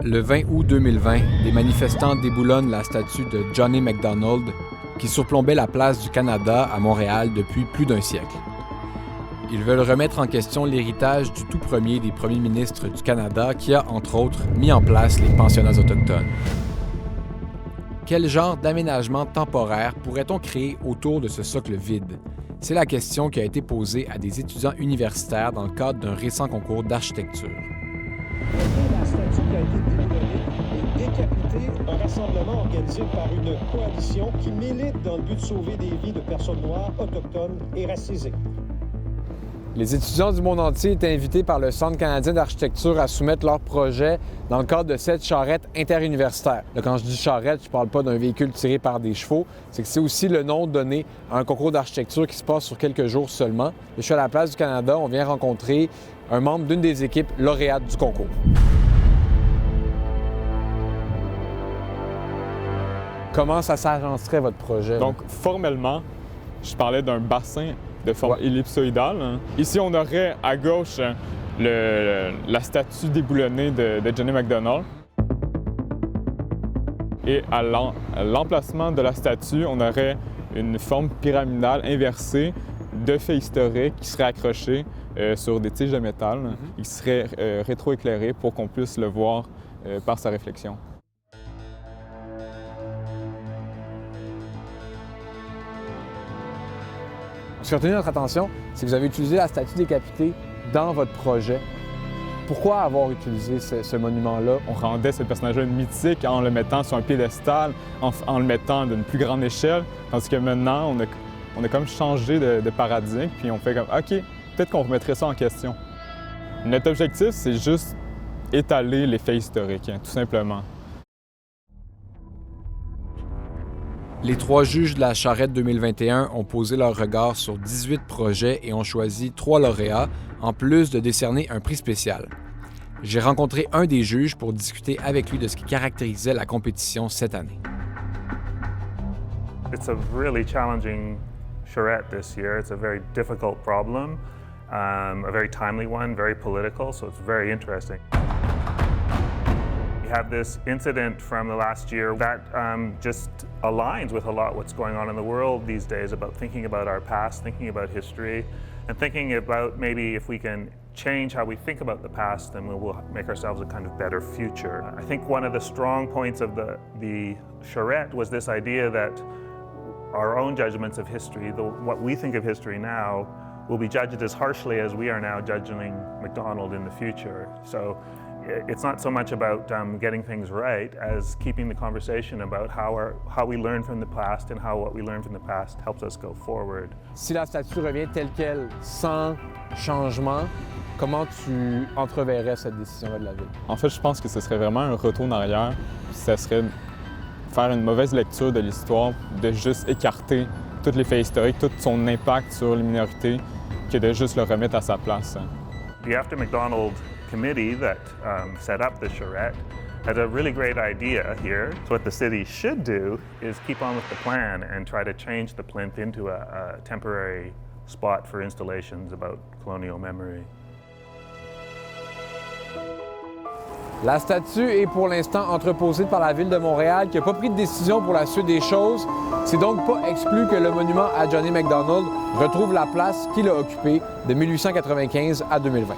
Le 20 août 2020, des manifestants déboulonnent la statue de Johnny MacDonald qui surplombait la place du Canada à Montréal depuis plus d'un siècle. Ils veulent remettre en question l'héritage du tout premier des premiers ministres du Canada qui a, entre autres, mis en place les pensionnats autochtones. Quel genre d'aménagement temporaire pourrait-on créer autour de ce socle vide? C'est la question qui a été posée à des étudiants universitaires dans le cadre d'un récent concours d'architecture. La statue qui a été déboulonnée et décapitée, un rassemblement organisé par une coalition qui milite dans le but de sauver des vies de personnes noires, autochtones et racisées. Les étudiants du monde entier étaient invités par le Centre canadien d'architecture à soumettre leur projet dans le cadre de cette charrette interuniversitaire. Là, quand je dis charrette, je ne parle pas d'un véhicule tiré par des chevaux, c'est que c'est aussi le nom donné à un concours d'architecture qui se passe sur quelques jours seulement. Je suis à la place du Canada, on vient rencontrer un membre d'une des équipes lauréates du concours. Comment ça s'agencerait votre projet? Donc, formellement, je parlais d'un bassin de forme ellipsoïdale. Ici, on aurait à gauche la statue déboulonnée de Johnny MacDonald. Et à l'emplacement de la statue, on aurait une forme pyramidale inversée de faits historiques qui seraient accrochés sur des tiges de métal, qui seraient rétroéclairés pour qu'on puisse le voir par sa réflexion. Ce qui a retenu notre attention, c'est que vous avez utilisé la statue décapitée dans votre projet. Pourquoi avoir utilisé ce monument-là? On rendait ce personnage-là mythique en le mettant sur un piédestal, en le mettant d'une plus grande échelle, tandis que maintenant, on a comme changé de paradigme, puis on fait comme « OK, peut-être qu'on remettrait ça en question ». Notre objectif, c'est juste étaler les faits historiques, tout simplement. Les 3 juges de la Charrette 2021 ont posé leur regard sur 18 projets et ont choisi 3 lauréats, en plus de décerner un prix spécial. J'ai rencontré un des juges pour discuter avec lui de ce qui caractérisait la compétition cette année. It's a really challenging charrette this year. It's a very difficult problem, a very timely one, very political, so it's very interesting. We have this incident from the last year that just aligns with a lot what's going on in the world these days about thinking about our past, thinking about history, and thinking about maybe if we can change how we think about the past, then we will make ourselves a kind of better future. I think one of the strong points of the charrette was this idea that our own judgments of history, what we think of history now, will be judged as harshly as we are now judging MacDonald in the future. So it's not so much about getting things right as keeping the conversation about how we learn from the past and how what we learn from the past helps us go forward. Si la statue revient telle qu'elle, sans changement, comment tu entreverrais cette décision-là de la Ville? En fait, je pense que ce serait vraiment un retour en arrière. Ça serait faire une mauvaise lecture de l'histoire, de juste écarter tous les faits historiques, tout son impact sur les minorités, que de juste le remettre à sa place. The After MacDonald committee that set up the charrette had a really great idea here. So what the city should do is keep on with the plan and try to change the plinth into a temporary spot for installations about colonial memory. La statue est pour l'instant entreposée par la Ville de Montréal qui n'a pas pris de décision pour la suite des choses. C'est donc pas exclu que le monument à Johnny MacDonald retrouve la place qu'il a occupée de 1895 à 2020.